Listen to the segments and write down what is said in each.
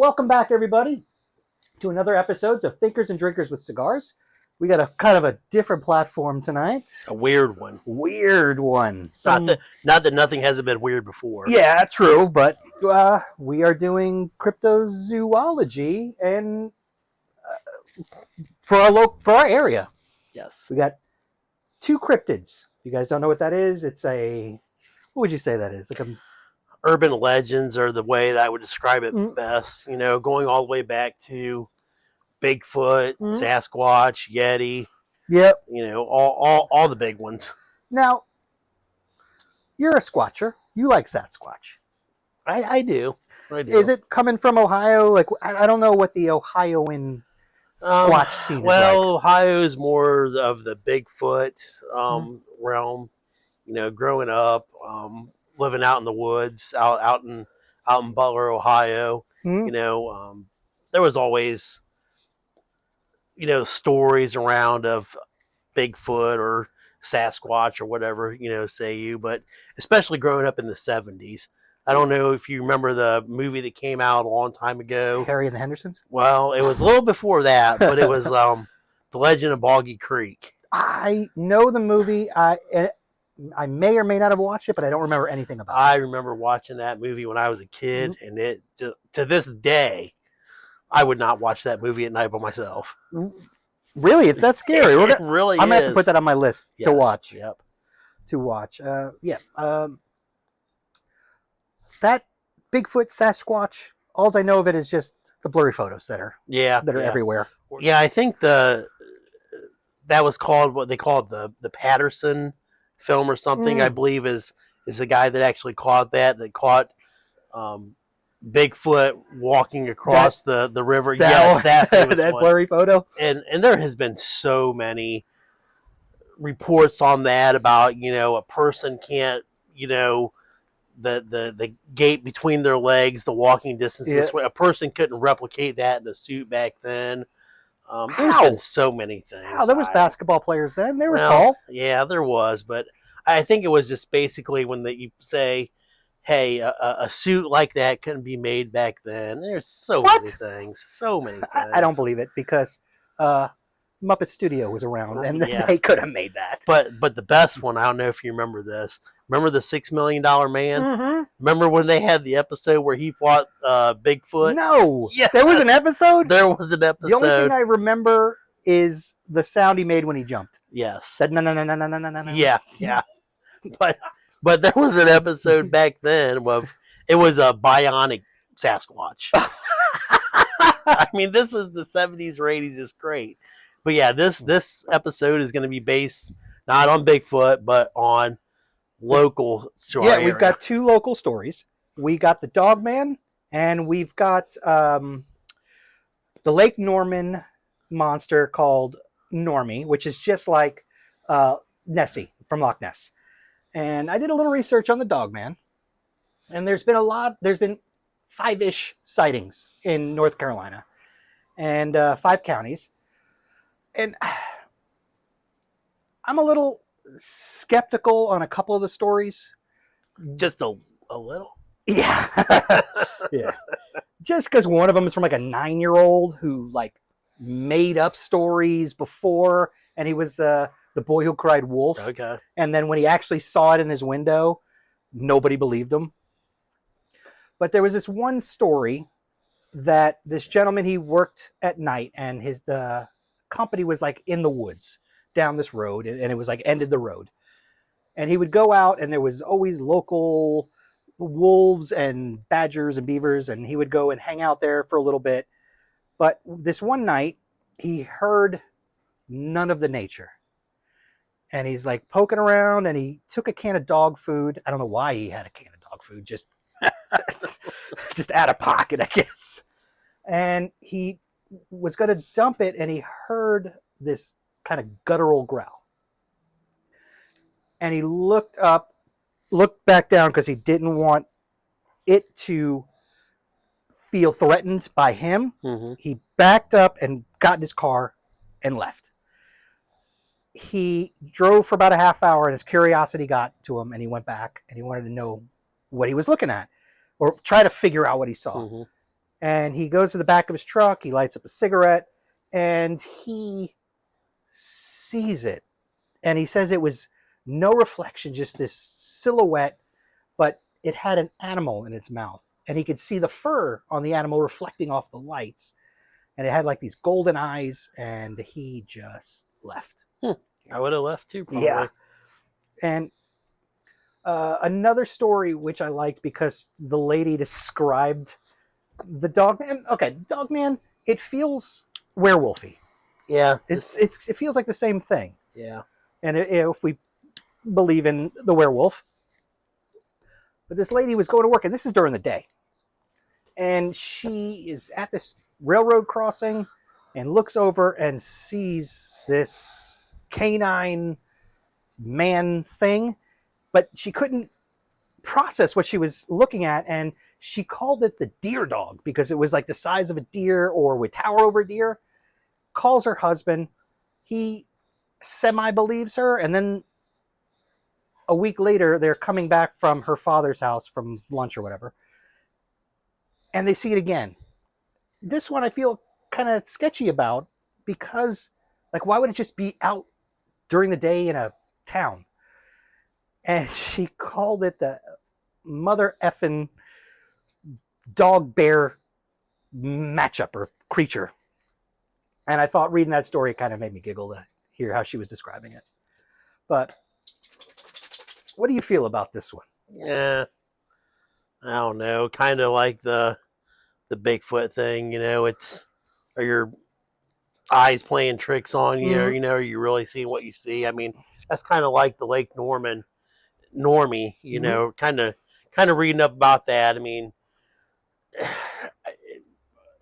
Welcome back, everybody, to another episode of Thinkers and Drinkers with Cigars. We got a kind of a different platform tonight. A weird one. Weird one. Not that nothing hasn't been weird before. Yeah, true, but we are doing cryptozoology and for our area. Yes. We got two cryptids. You guys don't know what that is? It's a, what would you say that is? Like a urban legends are the way that I would describe it best. You know, going all the way back to Bigfoot, Sasquatch, Yeti. Yep. You know, all the big ones. Now, you're a Squatcher. You like Sasquatch. I do. Is it coming from Ohio? Like, I don't know what the Ohioan Squatch scene is like. Ohio is more of the Bigfoot realm. You know, growing up, living out in the woods, out in Butler, Ohio. You know, there was always, you know, stories around of Bigfoot or Sasquatch or whatever, you know, say you, but especially growing up in the 70s. I don't know if you remember the movie that came out a long time ago. Harry and the Hendersons? Well, it was a little before that, but it was The Legend of Boggy Creek. I know the movie. I may or may not have watched it, but I don't remember anything about it. I remember watching that movie when I was a kid, and it to this day, I would not watch that movie at night by myself. Really? It's that scary? It really I'm going to have to put that on my list to watch. Yep. To watch. That Bigfoot, Sasquatch, all I know of it is just the blurry photos that are everywhere. Yeah, I think that was called what they called the Patterson film or something. I believe is the guy that actually caught that Bigfoot walking across the river. That that blurry photo. And there has been so many reports on that about, you know, a person can't, you know, the gait between their legs, the walking distance. A person couldn't replicate that in a suit back then. There's been so many things. How? There was basketball players then. They were tall. Yeah, there was, but I think it was just basically when you say, hey, a suit like that couldn't be made back then. There's so many things. So many things. I don't believe it because Muppet Studio was around and they could have made that. But the best one, I don't know if you remember this. Remember the $6 Million Man? Mm-hmm. Remember when they had the episode where he fought Bigfoot? No. Yes. There was an episode? There was an episode. The only thing I remember is the sound he made when he jumped. Yes. That no. Yeah. But there was an episode back then of it was a bionic Sasquatch. I mean, this is the 70s or 80s. It's great. But yeah, this episode is going to be based not on Bigfoot, but on local story. Yeah, we've got two local stories. We got the Dogman, and we've got the Lake Norman monster called Normie, which is just like Nessie from Loch Ness. And I did a little research on the Dogman, and there's been 5-ish sightings in North Carolina, and 5 counties. And I'm a little skeptical on a couple of the stories. Just a little? Yeah. Yeah. Just because one of them is from like a 9-year-old who like made up stories before, and he was the boy who cried wolf. Okay. And then when he actually saw it in his window, nobody believed him. But there was this one story that this gentleman, he worked at night, and the company was like in the woods down this road, and it was like ended the road. And he would go out, and there was always local wolves and badgers and beavers, and he would go and hang out there for a little bit. But this one night, he heard none of the nature. And he's like poking around, and he took a can of dog food. I don't know why he had a can of dog food, just out of pocket, I guess. And he was going to dump it, and he heard this kind of guttural growl. And he looked back down because he didn't want it to feel threatened by him. Mm-hmm. He backed up and got in his car and left. He drove for about a half hour, and his curiosity got to him, and he went back, and he wanted to know what he was looking at or try to figure out what he saw. Mm-hmm. And he goes to the back of his truck, he lights up a cigarette, and he sees it. And he says it was no reflection, just this silhouette, but it had an animal in its mouth. And he could see the fur on the animal reflecting off the lights. And it had like these golden eyes, and he just left. I would have left too, probably. Yeah. And another story which I liked because the lady described the Dogman. Okay, Dogman, it feels werewolfy. Yeah. It feels like the same thing. Yeah. And if we believe in the werewolf. But this lady was going to work, and this is during the day. And she is at this railroad crossing and looks over and sees this canine man thing, but she couldn't process what she was looking at, and she called it the deer dog because it was like the size of a deer or would tower over a deer. Calls her husband. He semi-believes her, and then a week later, they're coming back from her father's house from lunch or whatever, and they see it again. This one I feel kind of sketchy about because, like, why would it just be out during the day in a town? And she called it the mother effing dog bear matchup or creature. And I thought reading that story kind of made me giggle to hear how she was describing it. But what do you feel about this one? Yeah. I don't know. Kind of like the Bigfoot thing, it's, are your eyes playing tricks on you, or, are you really seeing what you see? I mean, that's kind of like the Lake Normie, kind of reading up about that. I mean,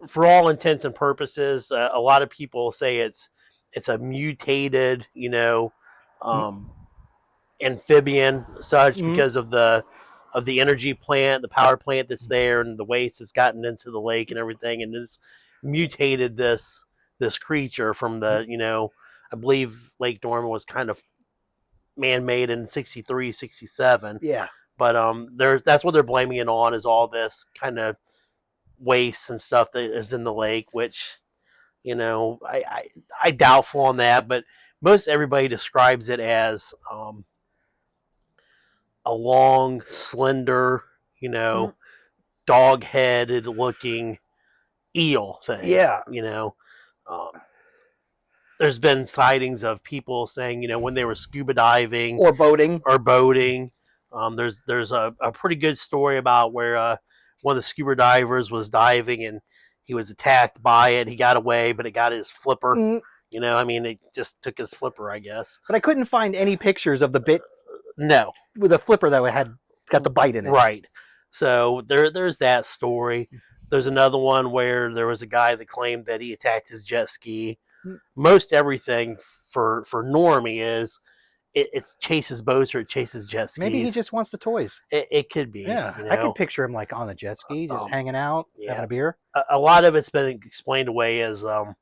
for all intents and purposes, a lot of people say it's a mutated, amphibian, such because of the energy plant, the power plant that's there, and the waste that's gotten into the lake and everything, and it's mutated this creature from the I believe Lake Normie was kind of man-made in 63, 67. Yeah, but that's what they're blaming it on, is all this kind of waste and stuff that is in the lake, which I doubtful on that, but most everybody describes it as a long, slender, dog-headed looking eel thing. Yeah. There's been sightings of people saying, when they were scuba diving or boating. There's a pretty good story about where one of the scuba divers was diving and he was attacked by it. He got away, but it got his flipper. It just took his flipper, I guess. But I couldn't find any pictures of the bit. No, with a flipper that had got the bite in it. Right. So there's that story. There's another one where there was a guy that claimed that he attacked his jet ski. Most everything for Normie is it chases boats or it chases jet skis. Maybe he just wants the toys. It could be. Yeah, I could picture him like on the jet ski, just hanging out, having a beer. A lot of it's been explained away as a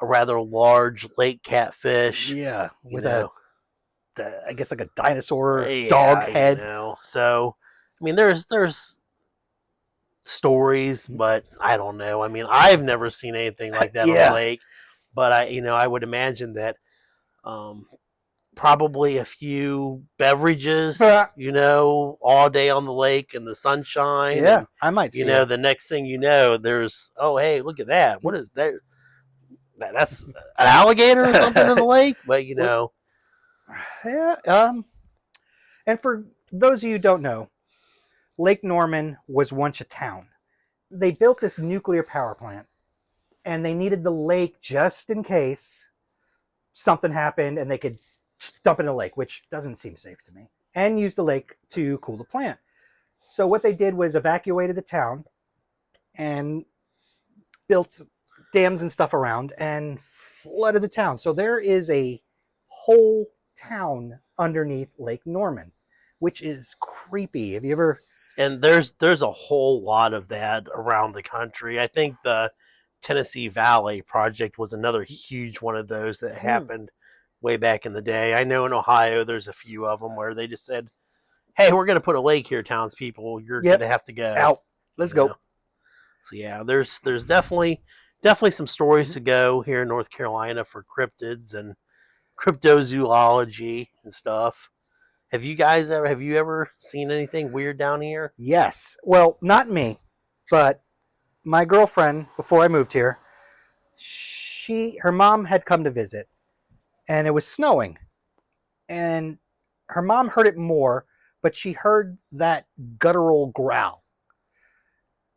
rather large lake catfish. Yeah, with I guess like a dinosaur dog head. So, I mean, there's stories, but I don't know. I mean, I've never seen anything like that on the lake, but I would imagine that probably a few beverages, all day on the lake in the sunshine. Yeah, and, I might see the next thing you know, there's, oh, hey, look at that. What is that? That's an alligator or something in the lake? But, Yeah. And for those of you who don't know, Lake Normie was once a town. They built this nuclear power plant, and they needed the lake just in case something happened and they could dump it in the lake, which doesn't seem safe to me, and use the lake to cool the plant. So what they did was evacuated the town and built dams and stuff around and flooded the town. So there is a whole town underneath Lake Normie, which is creepy. Have you ever? And there's a whole lot of that around the country. I think the Tennessee Valley Project was another huge one of those that happened way back in the day. I know in Ohio there's a few of them where they just said, hey, we're going to put a lake here, townspeople. You're going to have to go. Out. Let's go. So yeah, there's definitely some stories to go here in North Carolina for cryptids and cryptozoology and stuff. Have you ever seen anything weird down here? Yes. Well, not me, but my girlfriend before I moved here, her mom had come to visit, and it was snowing, and her mom heard it more, but she heard that guttural growl,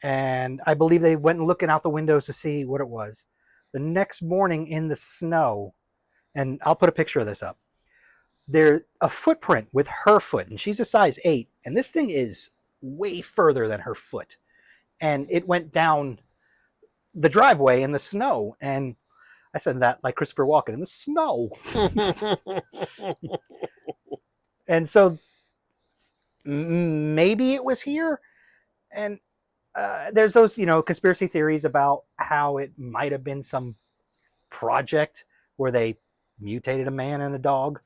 and I believe they went looking out the windows to see what it was. The next morning in the snow, and I'll put a picture of this up. There's a footprint with her foot, and she's a size 8, and this thing is way further than her foot, and it went down the driveway in the snow, and I said that like Christopher Walken, in the snow. And so maybe it was here, and there's those conspiracy theories about how it might have been some project where they mutated a man and a dog.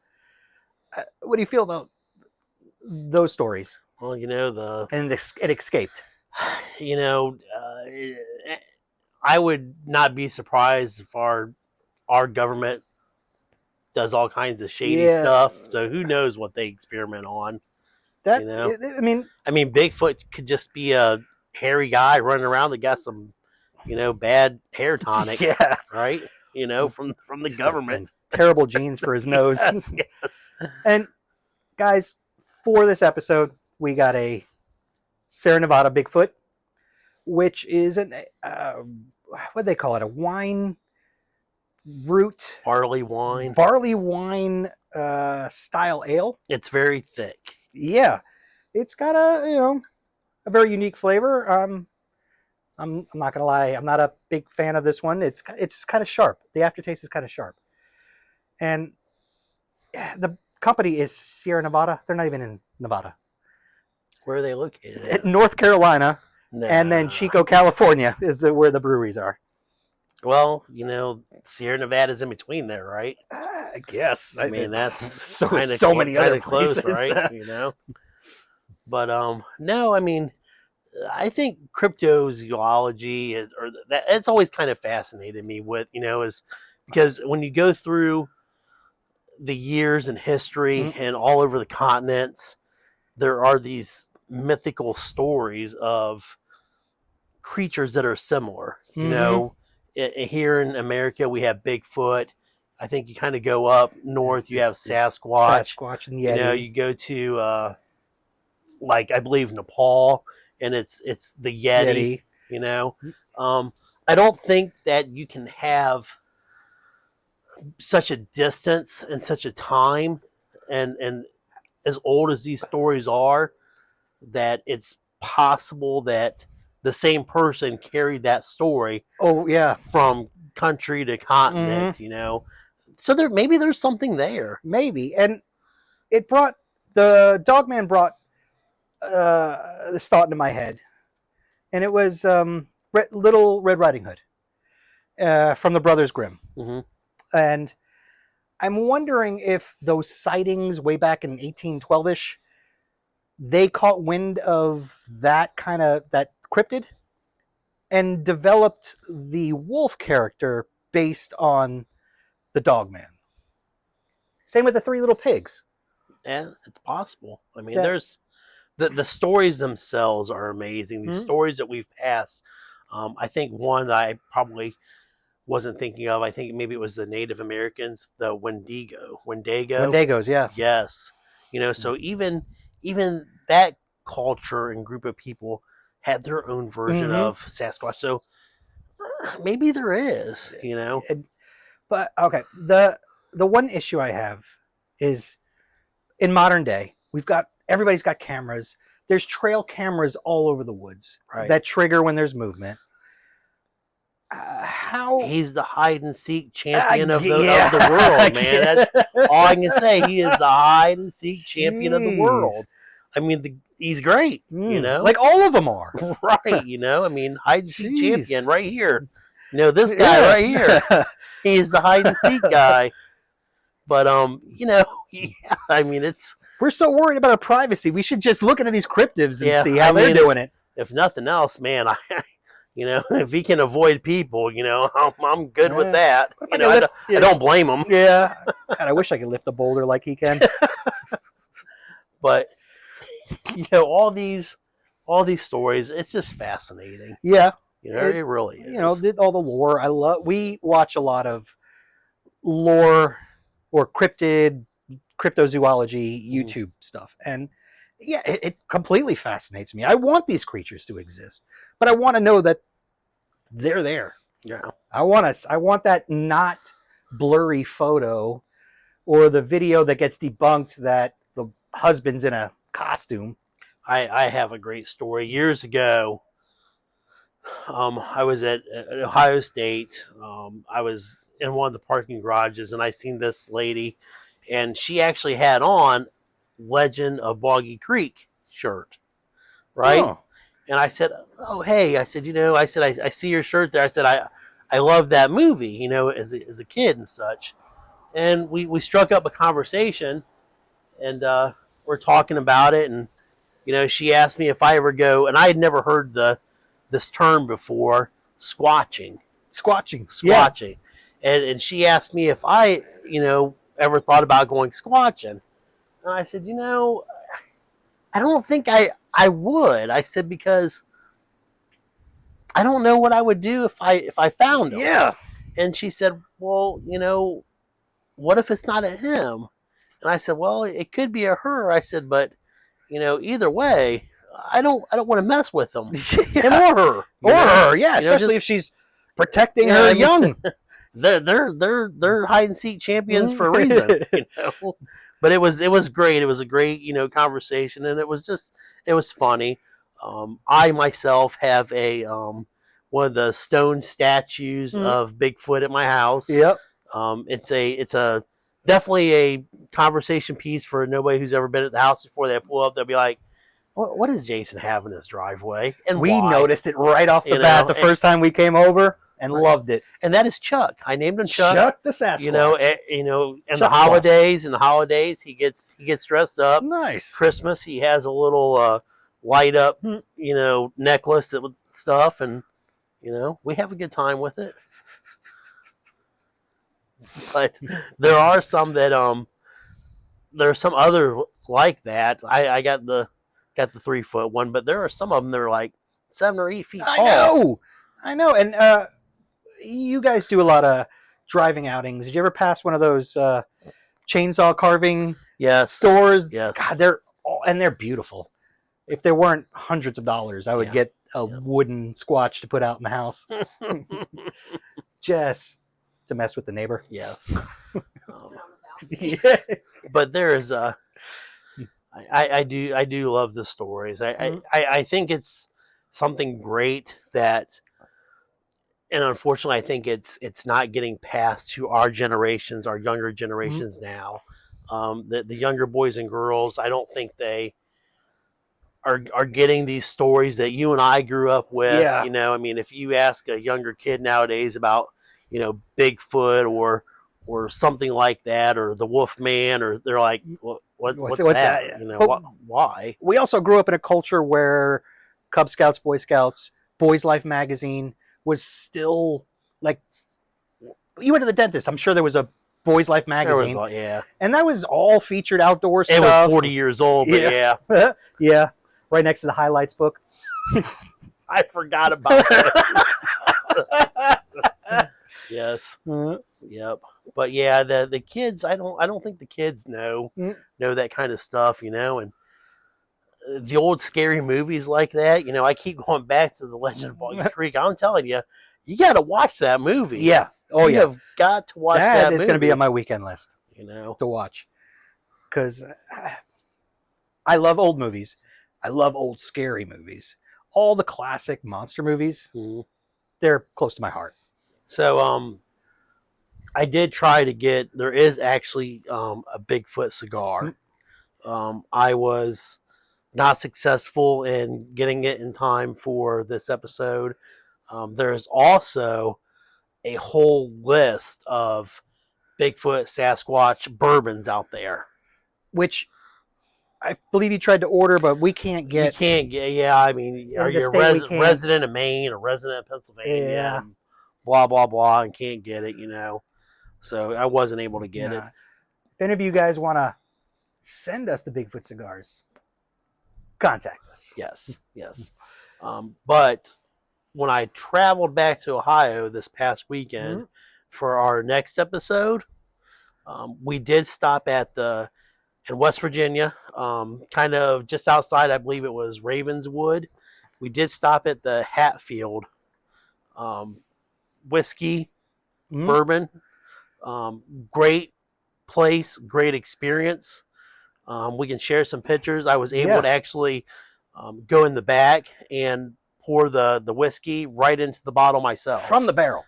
What do you feel about those stories? Well, And it escaped. I would not be surprised if our government does all kinds of shady stuff. So who knows what they experiment on? I mean, Bigfoot could just be a hairy guy running around that got some, bad hair tonic. Yeah, right. From the government. Terrible genes for his nose. Yes. And guys, for this episode, we got a Sierra Nevada Bigfoot, which is what do they call it? A wine root barley wine style ale. It's very thick. Yeah, it's got a very unique flavor. I'm not gonna lie, I'm not a big fan of this one. It's kind of sharp. The aftertaste is kind of sharp, and the company is Sierra Nevada. They're not even in Nevada. Where are they located? At North Carolina, and then Chico, California is where the breweries are. Well, Sierra Nevada's in between there, right? I guess. I mean, that's so many other places, close, right? But no, I mean, I think cryptozoology it's always kind of fascinated me with, is because when you go through the years in history and all over the continents, there are these mythical stories of creatures that are similar. Here in America, we have Bigfoot. I think you kind of go up north, you have Sasquatch and Yeti. You go to I believe Nepal, and it's the Yeti. I don't think that you can have such a distance and such a time, and as old as these stories are, that it's possible that the same person carried that story. Oh yeah, from country to continent. So maybe there's something there. Maybe, and the Dogman brought this thought into my head, and it was Little Red Riding Hood from the Brothers Grimm. Mm-hmm. And I'm wondering if those sightings way back in 1812ish, they caught wind of that cryptid and developed the wolf character based on the Dogman. Same with the Three Little Pigs. Yeah, it's possible. I mean, there's the stories themselves are amazing. These stories that we've passed. I think one that I probably wasn't thinking of, I think maybe it was the Native Americans, the Wendigo. Wendigos, yeah. Yes. So even that culture and group of people had their own version of Sasquatch. So maybe there is, But okay, the one issue I have is in modern day, everybody's got cameras. There's trail cameras all over the woods that trigger when there's movement. How he's the hide and seek champion of the world, man. That's all I can say. He is the hide and seek champion of the world. I mean, he's great. Like all of them are, right? I mean, hide and seek champion right here. This guy right here. He's the hide and seek guy. But I mean, we're so worried about our privacy. We should just look into these cryptids and see how they're doing it. If nothing else, man, You know, if he can avoid people, you know, I'm good with Yeah. that. But if You I know, could lift, I don't blame him. yeah. God, I wish I could lift a boulder like he can. But you know, all these stories, it's just fascinating. Yeah. You know, it really is. All the lore. We watch a lot of lore or cryptozoology Mhm. YouTube stuff. And yeah, it completely fascinates me. I want these creatures to exist, but I want to know that they're there. Yeah. I want that not blurry photo or the video that gets debunked that the husband's in a costume. I have a great story. Years ago, I was at Ohio State. I was in one of the parking garages, and I seen this lady, and she actually had on Legend of Boggy Creek shirt, right? Oh, And I said, "Oh, hey," I said, I see your shirt there. I said, I love that movie, you know, as a kid and such." And we struck up a conversation, and we're talking about it, and you know, she asked me if I ever go, and I had never heard this term before, squatching, squatching. Yeah. squatching, and she asked me if I, you know, ever thought about going squatching, and I said, you know, I don't think I would. I said because I don't know what I would do if I found him. Yeah. And she said, well, you know, what if it's not a him? And I said, well, it could be a her. I said, but you know, either way, I don't want to mess with him, him Yeah. or her, Or her. Yeah. you know, Especially if just she's protecting yeah. her I mean, young. they're hide and seek champions for a reason, you know. But it was great. It was a great, you know, conversation, and it was funny. I myself have a one of the stone statues of Bigfoot at my house. Yep. It's a definitely a conversation piece for nobody who's ever been at the house before. They pull up, they'll be like, what does Jason have in his driveway, and We why? noticed it right off the You bat know, the first time we came over and loved it. and that is Chuck. I named him Chuck. Chuck the Sasquatch. You know, in Chuck the holidays, he gets dressed up. Nice. Christmas, he has a little light up, you know, necklace that with stuff, and you know, we have a good time with it. But there are some that there are some others like that. I got the 3 foot one, but there are some of them that are like 7 or 8 feet tall. I know. And you guys do a lot of driving outings. Did you ever pass one of those chainsaw carving Yes. stores? Yes. God, they're beautiful. If there weren't hundreds of dollars, I would get a wooden squatch to put out in the house, just to mess with the neighbor. Yes. Yeah. But there is I do love the stories. I think it's something great that, and unfortunately, I think it's not getting passed to our generations, our younger generations now. The younger boys and girls, I don't think they are getting these stories that you and I grew up with. Yeah. You know, I mean, if you ask a younger kid nowadays about, you know, Bigfoot or something like that, or the Wolf Man, or they're like, what's that? You know, why? We also grew up in a culture where Cub Scouts, Boy Scouts, Boys Life magazine was still like, you went to the dentist, I'm sure there was a Boys Life magazine. And that was all featured outdoor stuff. It was 40 years old, but yeah. Yeah. Right next to the highlights book. I forgot about that. Yes. Yep. But yeah, the kids, I don't think the kids know that kind of stuff, you know, and the old scary movies like that, you know, I keep going back to the Legend of Boggy Creek. I'm telling you, you got to watch that movie. Yeah. Oh, you have got to watch that movie. That is going to be on my weekend list, you know, to watch. Because I love old movies. I love old scary movies. All the classic monster movies, they're close to my heart. So, I did try to get, there is actually a Bigfoot cigar. I was not successful in getting it in time for this episode. There's also a whole list of Bigfoot, Sasquatch bourbons out there. Which I believe you tried to order, but we can't You get can't get. Yeah, I mean, are in the you a state. We can't. resident of Maine or resident of Pennsylvania? Yeah. And blah blah blah, and can't get it. So I wasn't able to get it. If any of you guys want to send us the Bigfoot cigars, contact us. Yes. But when I traveled back to Ohio this past weekend for our next episode, we did stop in West Virginia, kind of just outside, I believe it was Ravenswood. We did stop at the Hatfield whiskey bourbon. Great place, great experience. We can share some pictures. I was able to actually go in the back and pour the whiskey right into the bottle myself. From the barrel.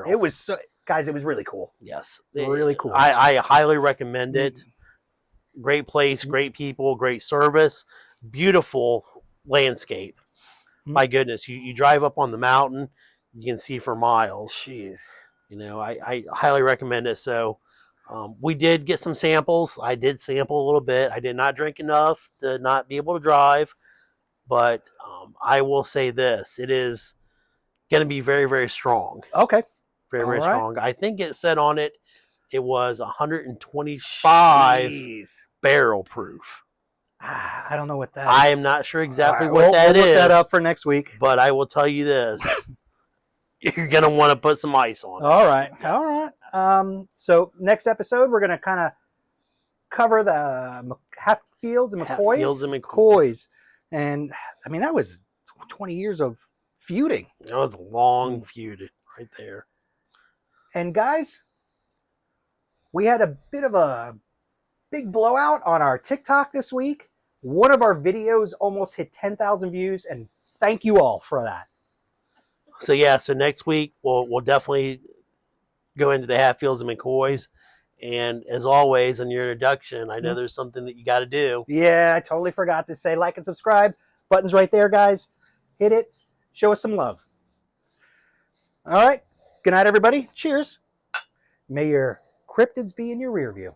It was, guys, it was really cool. Yes. Really cool. I highly recommend it. Great place, great people, great service, beautiful landscape. My goodness, you drive up on the mountain, you can see for miles. Jeez. I highly recommend it. So we did get some samples. I did sample a little bit. I did not drink enough to not be able to drive. But I will say this. It is going to be very, very strong. Okay. Very, very strong. I think it said on it, it was 125 barrel proof. I don't know what that is. I am not sure exactly what that is. We'll look that up for next week. But I will tell you this. You're going to want to put some ice on it. All right. Yes. All right. So next episode, we're going to kind of cover the Hatfields and McCoys. And, I mean, that was 20 years of feuding. That was a long feud right there. And, guys, we had a bit of a big blowout on our TikTok this week. One of our videos almost hit 10,000 views, and thank you all for that. So next week we'll definitely go into the Hatfields and McCoys. And as always, in your introduction, I know there's something that you got to do. Yeah, I totally forgot to say like and subscribe. Button's right there, guys. Hit it. Show us some love. All right. Good night, everybody. Cheers. May your cryptids be in your rear view.